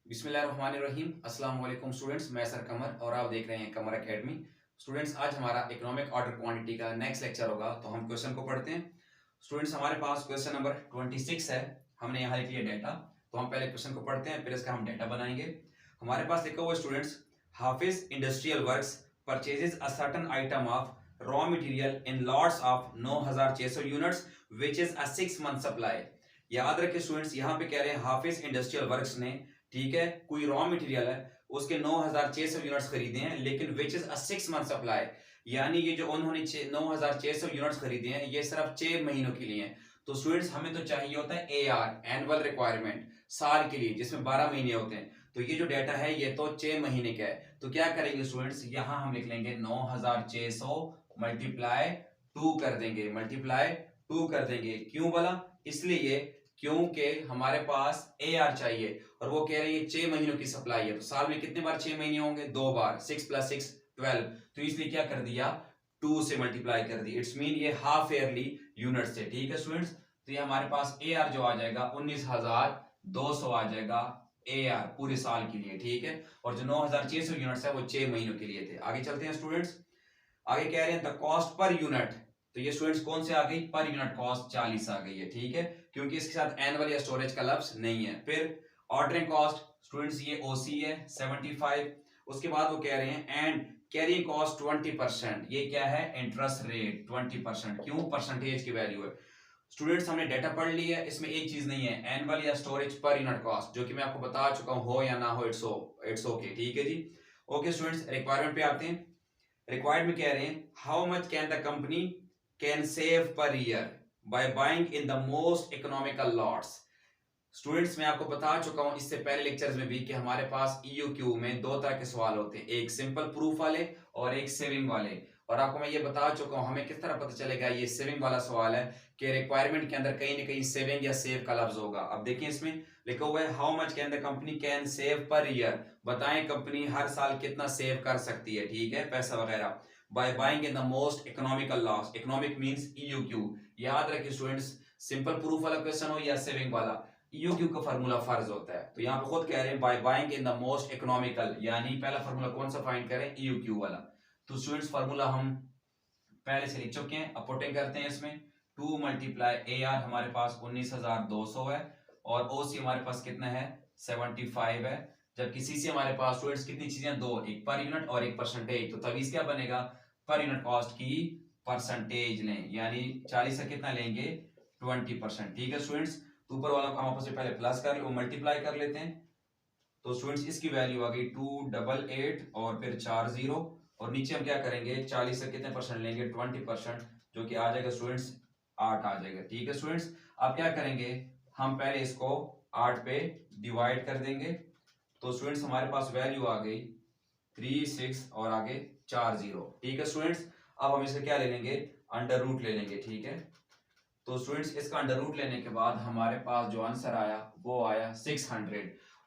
बिस्मिल्लाहिर्रहमानिर्रहीम। अस्सलाम वालेकुम स्टूडेंट्स, मैं सर कमर और आप देख रहे हैं कमर एकेडमी। स्टूडेंट्स, आज हमारा इकोनॉमिक ऑर्डर क्वांटिटी का नेक्स्ट लेक्चर होगा, तो हम क्वेश्चन को पढ़ते हैं। स्टूडेंट्स, हमारे पास क्वेश्चन नंबर 26 है। हमने यहाँ लिख लिया डेटा, तो हम पहले क्वेश्चन को पढ़ते हैं, फिर इसका हम डेटा बनाएंगे। हमारे पास लिखा हुआ students, Hafiz industrial works purchases a certain item of raw material in lots of 9600 units which is a 6 month supply. याद रखिए स्टूडेंट्स, यहाँ पे कह रहे हैं हाफिज इंडस्ट्रियल वर्क्स ने, ठीक है, कोई रॉ मटेरियल है, उसके 9600 यूनिट्स खरीदे हैं, लेकिन which is a 6 month supply. यानी ये जो उन्होंने 9600 यूनिट्स खरीदे हैं, ये सिर्फ 6 महीनों के लिए हैं। तो स्टूडेंट्स, हमें तो चाहिए होता है एआर, एनुअल रिक्वायरमेंट, साल के लिए, जिसमें 12 महीने होते हैं। तो ये जो डाटा है ये तो 6 महीने का है। तो क्या करेंगे स्टूडेंट्स, यहां हम लिख लेंगे 9600 मल्टीप्लाई 2 कर देंगे, मल्टीप्लाई 2 कर देंगे। क्यों बोला? इसलिए क्योंकि हमारे पास ए आर चाहिए और वो कह रहे हैं 6 महीनों की सप्लाई है। तो साल में कितने बार 6 महीने होंगे? 2 बार। 6 + 6 12। तो इसलिए क्या कर दिया, 2 से मल्टीप्लाई कर दी। इट्स मीन ये हाफ ईयरली यूनिट से। ठीक है स्टूडेंट्स, तो ये हमारे पास ए आर जो आ जाएगा 19200 आ जाएगा ए आर पूरे साल के लिए। ठीक है, और जो 9600 यूनिट्स है वो 6 महीनों के लिए थे। आगे चलते हैं स्टूडेंट्स। आगे कह रहे हैं द कॉस्ट पर यूनिट। तो ये स्टूडेंट्स कौन से आ गई? पर यूनिट कॉस्ट 40 आ गई है। ठीक है, क्योंकि इसके साथ एनुअल या स्टोरेज का लफ्ज नहीं है। फिर ऑर्डरिंग कॉस्ट स्टूडेंट्स ये ओसी है 75। उसके बाद वो कह रहे हैं एंड कैरिंग कॉस्ट 20%। ये क्या है? Interest rate 20%। क्यों? परसेंटेज की वैल्यू है। स्टूडेंट्स, हमने डाटा पढ़ लिया है, इसमें एक चीज नहीं है, एनुअल या स्टोरेज पर यूनिट कॉस्ट, जो कि मैं आपको बता चुका हूं, हो या ना हो, इट्स ओके। ठीक है जी। ओके स्टूडेंट्स, रिक्वायरमेंट पे आते हैं। रिक्वायर्ड में कह रहे हैं how much can the company can save per year by buying in the most economical lots. Students, मैं आपको बता चुका हूं इससे पहले लेक्चर्स में भी कि हमारे पास ईयूक्यू में 2 तरह के सवाल होते हैं, एक सिंपल प्रूफ वाले और एक सेविंग वाले। और आपको मैं ये बता चुका हूं हमें किस तरह पता चलेगा ये सेविंग वाला सवाल है, कि रिक्वायरमेंट के अंदर कहीं ना कहीं सेविंग या सेव का लफ्ज होगा। अब देखिए, इसमें लिखा हुआ है how much can the company can save per year. बताएं कंपनी हर साल कितना सेव कर सकती है, ठीक है, पैसा वगैरह, by buying in the most economical lots. Economic means EOQ. याद रखिए स्टूडेंट्स, सिंपल प्रूफ वाला क्वेश्चन हो या सेविंग वाला, ईयूक्यू का फार्मूला फर्ज होता है। तो यहाँ पे खुद कह रहे हैं bye buying in the most economical, यानी पहला फार्मूला कौन सा फाइंड करें? ईयूक्यू वाला। तो स्टूडेंट्स, फार्मूला हम पहले से लिख चुके हैं, अब पुटिंग करते हैं इसमें। 2 मल्टीप्लाई ए आर हमारे पास 19200 है, और ओ सी हमारे पास कितना है? 75 है। जबकि सी सी हमारे पास स्टूडेंट्स कितनी चीजें? 2, एक पर यूनिट और एक परसेंटेज। तो तभी क्या बनेगा? पर यूनिट कॉस्ट की परसेंटेज लें, यानी 40 से कितना लेंगे? 20%। ठीक है स्टूडेंट्स, तो ऊपर वाला को हम आपस में पहले प्लस कर वो मल्टीप्लाई कर लेते हैं। तो स्टूडेंट्स, इसकी वैल्यू आ गई 288 और फिर 4 जीरो, और नीचे हम क्या करेंगे? 40 से कितने परसेंट लेंगे? 20%, जो कि आ जाएगा स्टूडेंट्स 8 आ जाएगा। ठीक है स्टूडेंट्स, अब क्या करेंगे? हम पहले इसको 8 पे डिवाइड कर देंगे। तो स्टूडेंट्स, हमारे पास वैल्यू आ गई 36 और आगे 4 जीरो। ठीक है स्टूडेंट्स, अब हम इसे क्या ले लेंगे? अंडर रूट ले लेंगे। ठीक है, तो स्टूडेंट्स इसका अंडर रूट लेने के बाद हमारे पास जो आंसर आया वो आया 600।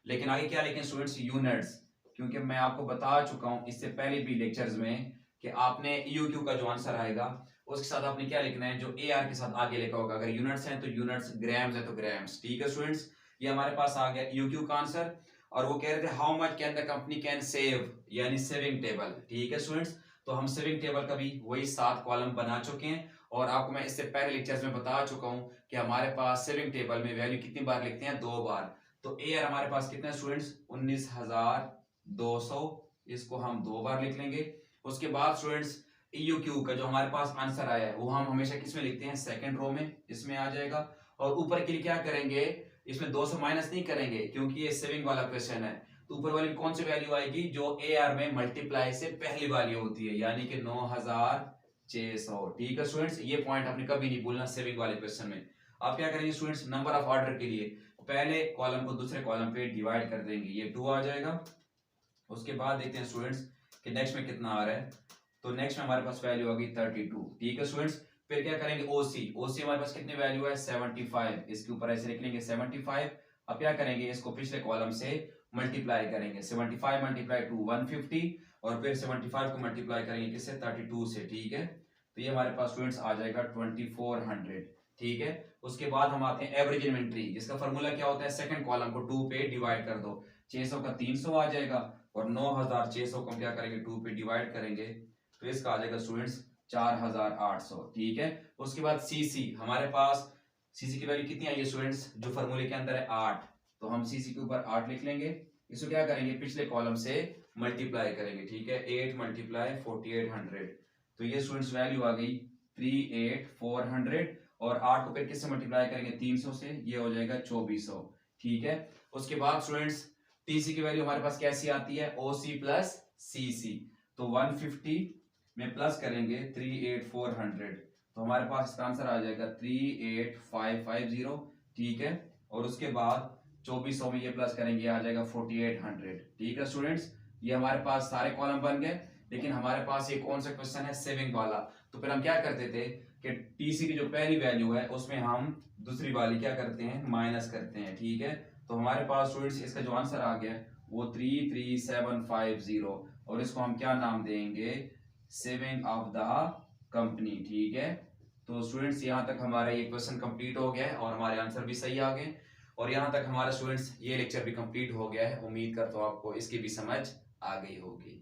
लेकिन आगे क्या लिखें स्टूडेंट्स? यूनिट्स। क्योंकि मैं आपको बता चुका हूं इससे पहले भी लेक्चर्स में कि आपने ईयूक्यू का जो आंसर आएगा उसके साथ आपने क्या लिखना है? जो ए आर के साथ आगे लिखा होगा। अगर यूनिट्स हैं तो यूनिट्स, ग्राम्स है तो ग्राम्स। ठीक है स्टूडेंट्स, ये हमारे पास आ गया ईयूक्यू का आंसर। और वो कह रहे थे how much can the company can save, यानी सेविंग टेबल। ठीक है स्टूडेंट्स, तो हम सेविंग टेबल का भी वही 7 कॉलम बना चुके हैं, और आपको मैं इससे पहले लेक्चर्स में बता चुका हूं कि हमारे पास सेविंग टेबल में वैल्यू कितनी बार लिखते हैं? 2 बार। तो ए आर हमारे पास कितना है स्टूडेंट्स? 19200, इसको हम 2 बार लिख लेंगे। उसके बाद स्टूडेंट्स, ईयूक्यू का जो हमारे पास आंसर आया है वो हम हमेशा किस में लिखते हैं? सेकंड रो में, इसमें आ जाएगा। और ऊपर के लिए क्या करेंगे? इसमें 200 माइनस नहीं करेंगे, क्योंकि ये सेविंग वाला क्वेश्चन है। तो ऊपर वाली कौन सी वैल्यू आएगी? जो ए आर में मल्टीप्लाई से पहली वैल्यू होती है, यानी कि 9600। ठीक है स्टूडेंट्स, ये पॉइंट आपने कभी नहीं भूलना सेविंग वाले क्वेश्चन में। आप क्या करेंगे स्टूडेंट्स? नंबर ऑफ ऑर्डर के लिए पहले कॉलम को दूसरे कॉलम पे डिवाइड कर देंगे, ये 2 आ जाएगा। उसके बाद देखते हैं स्टूडेंट्स कि नेक्स्ट में कितना आ रहा है। तो नेक्स्ट में हमारे पास वैल्यू आ गई 32। ठीक है स्टूडेंट्स, फिर क्या करेंगे? ओसी। ओसी हमारे पास कितनी वैल्यू है? 75। इसके ऊपर ऐसे लिख लेंगे 75। अब क्या करेंगे? इसको पिछले कॉलम से मल्टीप्लाई करेंगे। 75 मल्टीप्लाई टू 150, और फिर 75 को मल्टीप्लाई करेंगे किससे? 32 से। ठीक है, तो ये हमारे पास स्टूडेंट्स आ जाएगा 2400। ठीक है, उसके बाद हम आते हैं एवरेज इन्वेंट्री, जिसका फॉर्मूला क्या होता है? सेकंड कॉलम को 2 पे डिवाइड कर दो। 600 का 300 आ जाएगा और 9600 को हम क्या करेंगे 2 पे डिवाइड करेंगे तो इसका आ जाएगा स्टूडेंट्स 4800। ठीक है। उसके बाद सीसी हमारे पास सीसी की वैल्यू कितनी आई है स्टूडेंट्स, जो फॉर्मूले के अंदर है 8, तो हम सीसी के ऊपर 8 लिख लेंगे। इसको क्या करेंगे पिछले कॉलम से मल्टीप्लाई करेंगे। ठीक है, 8 मल्टीप्लाई 4800, तो ये स्टूडेंट्स वैल्यू आ गई 38400 और 8 को फिर किससे मल्टीप्लाई करेंगे 300 से, ये हो जाएगा 2400। ठीक है। उसके बाद स्टूडेंट्स टीसी की वैल्यू हमारे पास कैसी आती है, ओसी प्लस सीसी, तो 150 में प्लस करेंगे 38400, तो हमारे पास इसका आंसर आ जाएगा 38550। ठीक है। और उसके बाद 2400 में ये प्लस करेंगे आ जाएगा 4800। ठीक है स्टूडेंट्स, ये हमारे पास सारे कॉलम बन गए। लेकिन हमारे पास ये कौन सा क्वेश्चन है, सेविंग वाला, तो फिर हम क्या करते थे कि टीसी की जो पहली वैल्यू है उसमें हम दूसरी वाली क्या करते हैं, माइनस करते हैं। ठीक है। तो हमारे पास स्टूडेंट्स इसका जो आंसर आ गया वो 33750 और इसको हम क्या नाम देंगे, सेविंग ऑफ द कंपनी। ठीक है। तो स्टूडेंट्स यहाँ तक हमारा ये क्वेश्चन कंप्लीट हो गया है और हमारे आंसर भी सही आ गए और यहाँ तक हमारा स्टूडेंट्स ये लेक्चर भी कंप्लीट हो गया है। उम्मीद करता हूँ आपको इसकी भी समझ आ गई होगी।